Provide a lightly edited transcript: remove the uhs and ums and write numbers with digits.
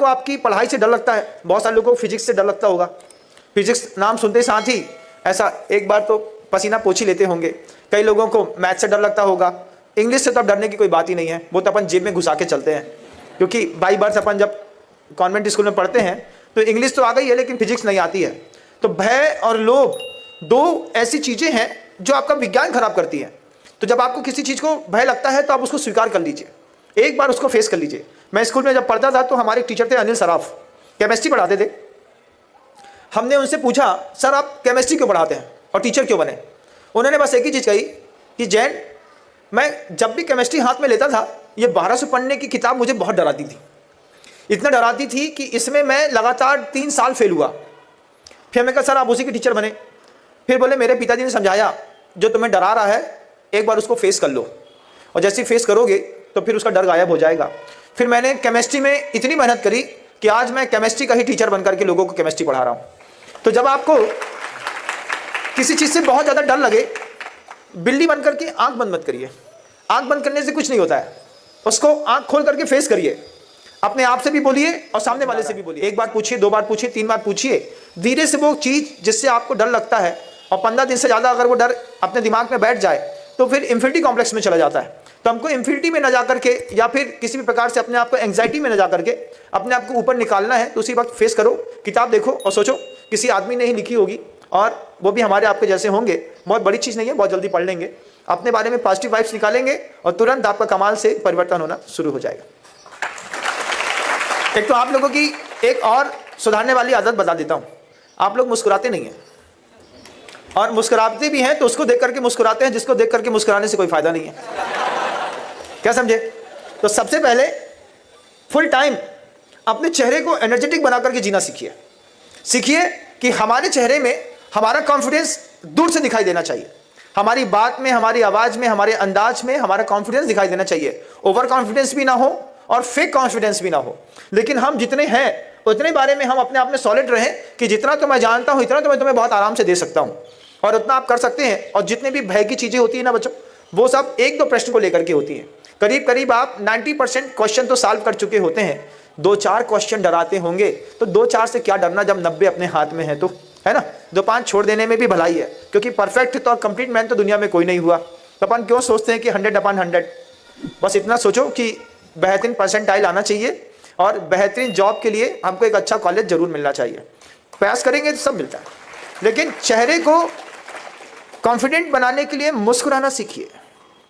को आपकी पढ़ाई से डर लगता है, बहुत सारे लोगों को फिजिक्स से डर लगता होगा। फिजिक्स नाम सुनते साथ ही ऐसा एक बार तो पसीना पोछ ही लेते होंगे। कई लोगों को मैथ से डर लगता होगा। इंग्लिश से तो अब डरने की कोई बात ही नहीं है, वो तो अपन जेब में घुसा के चलते हैं, क्योंकि बाई बर्थ अपन जब कॉन्वेंट स्कूल में पढ़ते हैं तो इंग्लिश तो आ गई है लेकिन फिजिक्स नहीं आती है। तो भय और लोभ दो ऐसी चीज़ें हैं जो आपका विज्ञान खराब करती हैं। तो जब आपको किसी चीज़ को भय लगता है तो आप उसको स्वीकार कर लीजिए, एक बार उसको फेस कर लीजिए। मैं स्कूल में जब पढ़ता था तो हमारे टीचर थे अनिल सराफ, केमिस्ट्री पढ़ाते थे। हमने उनसे पूछा, सर आप केमिस्ट्री क्यों पढ़ाते हैं और टीचर क्यों बने? उन्होंने बस एक ही चीज़ कही कि जैन, मैं जब भी केमिस्ट्री हाथ में लेता था ये 1200 पढ़ने की किताब मुझे बहुत डराती थी, इतना डराती थी कि इसमें मैं लगातार 3 साल फेल हुआ। फिर मैं कहा सर आप उसी के टीचर बने? फिर बोले मेरे पिताजी ने समझाया, जो तुम्हें डरा रहा है एक बार उसको फेस कर लो, और जैसे फेस करोगे तो फिर उसका डर गायब हो जाएगा। फिर मैंने केमिस्ट्री में इतनी मेहनत करी कि आज मैं केमिस्ट्री का ही टीचर बनकर के लोगों को केमिस्ट्री पढ़ा रहा हूँ। तो जब आपको किसी चीज़ से बहुत ज़्यादा डर लगे, बिल्ली बन करके आंख बंद मत करिए। आंख बंद करने से कुछ नहीं होता है, उसको आंख खोल करके फेस करिए। अपने आप से भी बोलिए और सामने वाले से भी बोलिए। एक बार पूछिए, 2 बार पूछिए, 3 बार पूछिए। धीरे से वो चीज़ जिससे आपको डर लगता है और 15 दिन से ज़्यादा अगर वो डर अपने दिमाग में बैठ जाए तो फिर इंफिनिटी कॉम्प्लेक्स में चला जाता है। तो हमको इंफिनिटी में न जा करके या फिर किसी भी प्रकार से अपने आप को एंग्जाइटी में न जा करके अपने आप को ऊपर निकालना है। तो उसी वक्त फेस करो, किताब देखो और सोचो किसी आदमी ने ही लिखी होगी और वो भी हमारे आपके जैसे होंगे। बहुत बड़ी चीज़ नहीं है, बहुत जल्दी पढ़ लेंगे, अपने बारे में पॉजिटिव वाइब्स निकालेंगे और तुरंत आपका कमाल से परिवर्तन होना शुरू हो जाएगा। एक तो आप लोगों की एक और सुधारने वाली आदत बता देता हूँ, आप लोग मुस्कुराते नहीं हैं, और मुस्कुराते भी हैं तो उसको देख करके मुस्कुराते हैं जिसको देख करके मुस्कुराने से कोई फायदा नहीं है। क्या समझे? तो सबसे पहले फुल टाइम अपने चेहरे को एनर्जेटिक बना करके जीना सीखिए। सीखिए कि हमारे चेहरे में हमारा कॉन्फिडेंस दूर से दिखाई देना चाहिए, हमारी बात में, हमारी आवाज़ में, हमारे अंदाज में हमारा कॉन्फिडेंस दिखाई देना चाहिए। ओवर कॉन्फिडेंस भी ना हो और फेक कॉन्फिडेंस भी ना हो, लेकिन हम जितने हैं उतने बारे में हम अपने आप में सॉलिड रहें कि जितना तो मैं जानता हूं इतना तो मैं तुम्हें बहुत आराम से दे सकता हूं, और उतना आप कर सकते हैं। और जितने भी भय की चीज़ें होती है ना बच्चों, वो सब 1-2 प्रश्न को लेकर के होती हैं। करीब करीब आप 90% क्वेश्चन तो सॉल्व कर चुके होते हैं, 2-4 क्वेश्चन डराते होंगे। तो 2-4 से क्या डरना जब 90 अपने हाथ में है, तो है ना। 2-5 छोड़ देने में भी भलाई है, क्योंकि परफेक्ट तो और कंप्लीट मैन तो दुनिया में कोई नहीं हुआ। तो अपन क्यों सोचते हैं कि 100/100? बस इतना सोचो कि बेहतरीन परसेंटाइल आना चाहिए और बेहतरीन जॉब के लिए हमको एक अच्छा कॉलेज जरूर मिलना चाहिए। प्रयास करेंगे तो सब मिलता है, लेकिन चेहरे को कॉन्फिडेंट बनाने के लिए मुस्कुराना सीखिए।